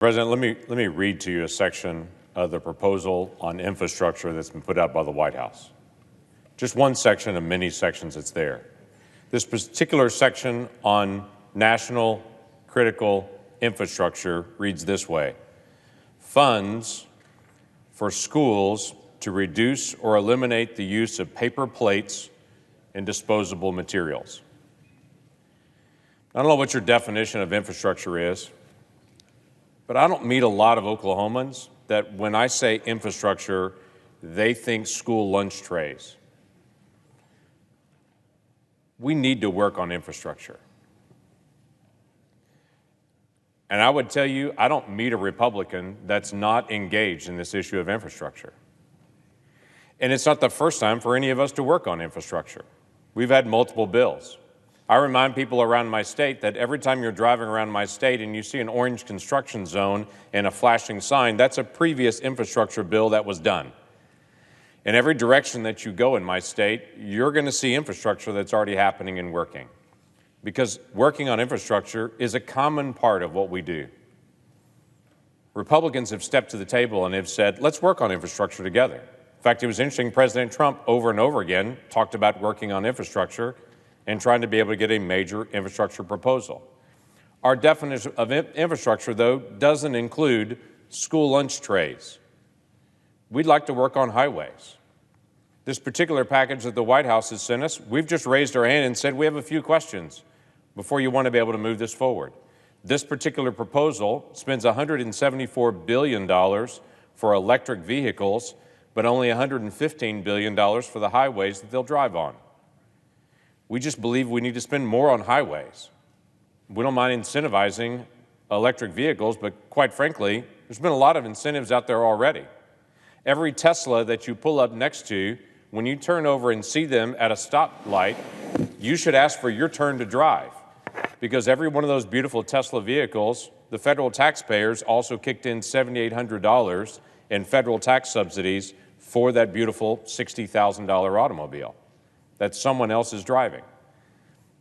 President, let me read to you a section of the proposal on infrastructure that's been put out by the White House. Just one section of many sections that's there. This particular section on national critical infrastructure reads this way: funds for schools to reduce or eliminate the use of paper plates and disposable materials. I don't know what your definition of infrastructure is, but I don't meet a lot of Oklahomans that when I say infrastructure, they think school lunch trays. We need to work on infrastructure. And I would tell you, I don't meet a Republican that's not engaged in this issue of infrastructure. And it's not the first time for any of us to work on infrastructure. We've had multiple bills. I remind people around my state that every time you're driving around my state and you see an orange construction zone and a flashing sign, that's a previous infrastructure bill that was done. In every direction that you go in my state, you're going to see infrastructure that's already happening and working, because working on infrastructure is a common part of what we do. Republicans have stepped to the table and have said, let's work on infrastructure together. In fact, it was interesting, President Trump over and over again talked about working on infrastructure and trying to be able to get a major infrastructure proposal. Our definition of infrastructure, though, doesn't include school lunch trays. We'd like to work on highways. This particular package that the White House has sent us, we've just raised our hand and said we have a few questions before you want to be able to move this forward. This particular proposal spends $174 billion for electric vehicles, but only $115 billion for the highways that they'll drive on. We just believe we need to spend more on highways. We don't mind incentivizing electric vehicles, but quite frankly, there's been a lot of incentives out there already. Every Tesla that you pull up next to, when you turn over and see them at a stoplight, you should ask for your turn to drive, because every one of those beautiful Tesla vehicles, the federal taxpayers also kicked in $7,800 in federal tax subsidies for that beautiful $60,000 automobile that someone else is driving.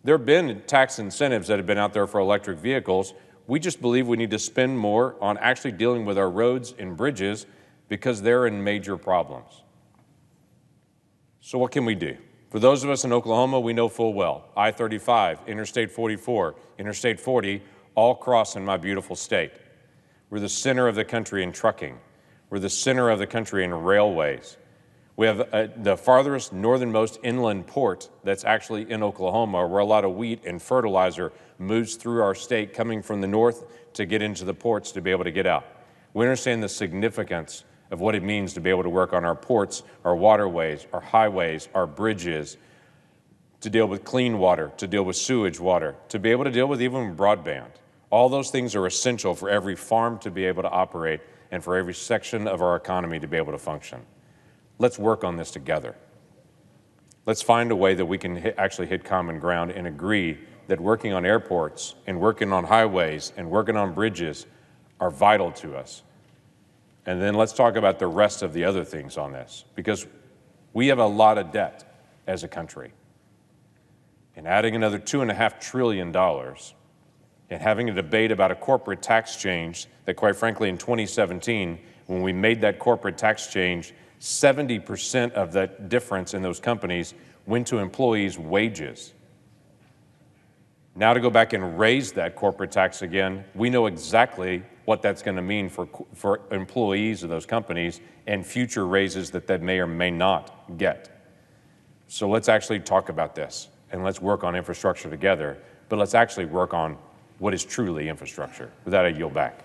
There have been tax incentives that have been out there for electric vehicles. We just believe we need to spend more on actually dealing with our roads and bridges, because they're in major problems. So what can we do? For those of us in Oklahoma, we know full well, I-35, Interstate 44, Interstate 40, all cross in my beautiful state. We're the center of the country in trucking. We're the center of the country in railways. We have the farthest northernmost inland port that's actually in Oklahoma, where a lot of wheat and fertilizer moves through our state coming from the north to get into the ports to be able to get out. We understand the significance of what it means to be able to work on our ports, our waterways, our highways, our bridges, to deal with clean water, to deal with sewage water, to be able to deal with even broadband. All those things are essential for every farm to be able to operate and for every section of our economy to be able to function. Let's work on this together. Let's find a way that we can actually hit common ground and agree that working on airports and working on highways and working on bridges are vital to us. And then let's talk about the rest of the other things on this, because we have a lot of debt as a country. And adding another $2.5 trillion and having a debate about a corporate tax change that, quite frankly, in 2017, when we made that corporate tax change, 70% of that difference in those companies went to employees' wages. Now to go back and raise that corporate tax again, we know exactly what that's going to mean for employees of those companies and future raises that they may or may not get. So let's actually talk about this, and let's work on infrastructure together, but let's actually work on what is truly infrastructure. With that, I yield back.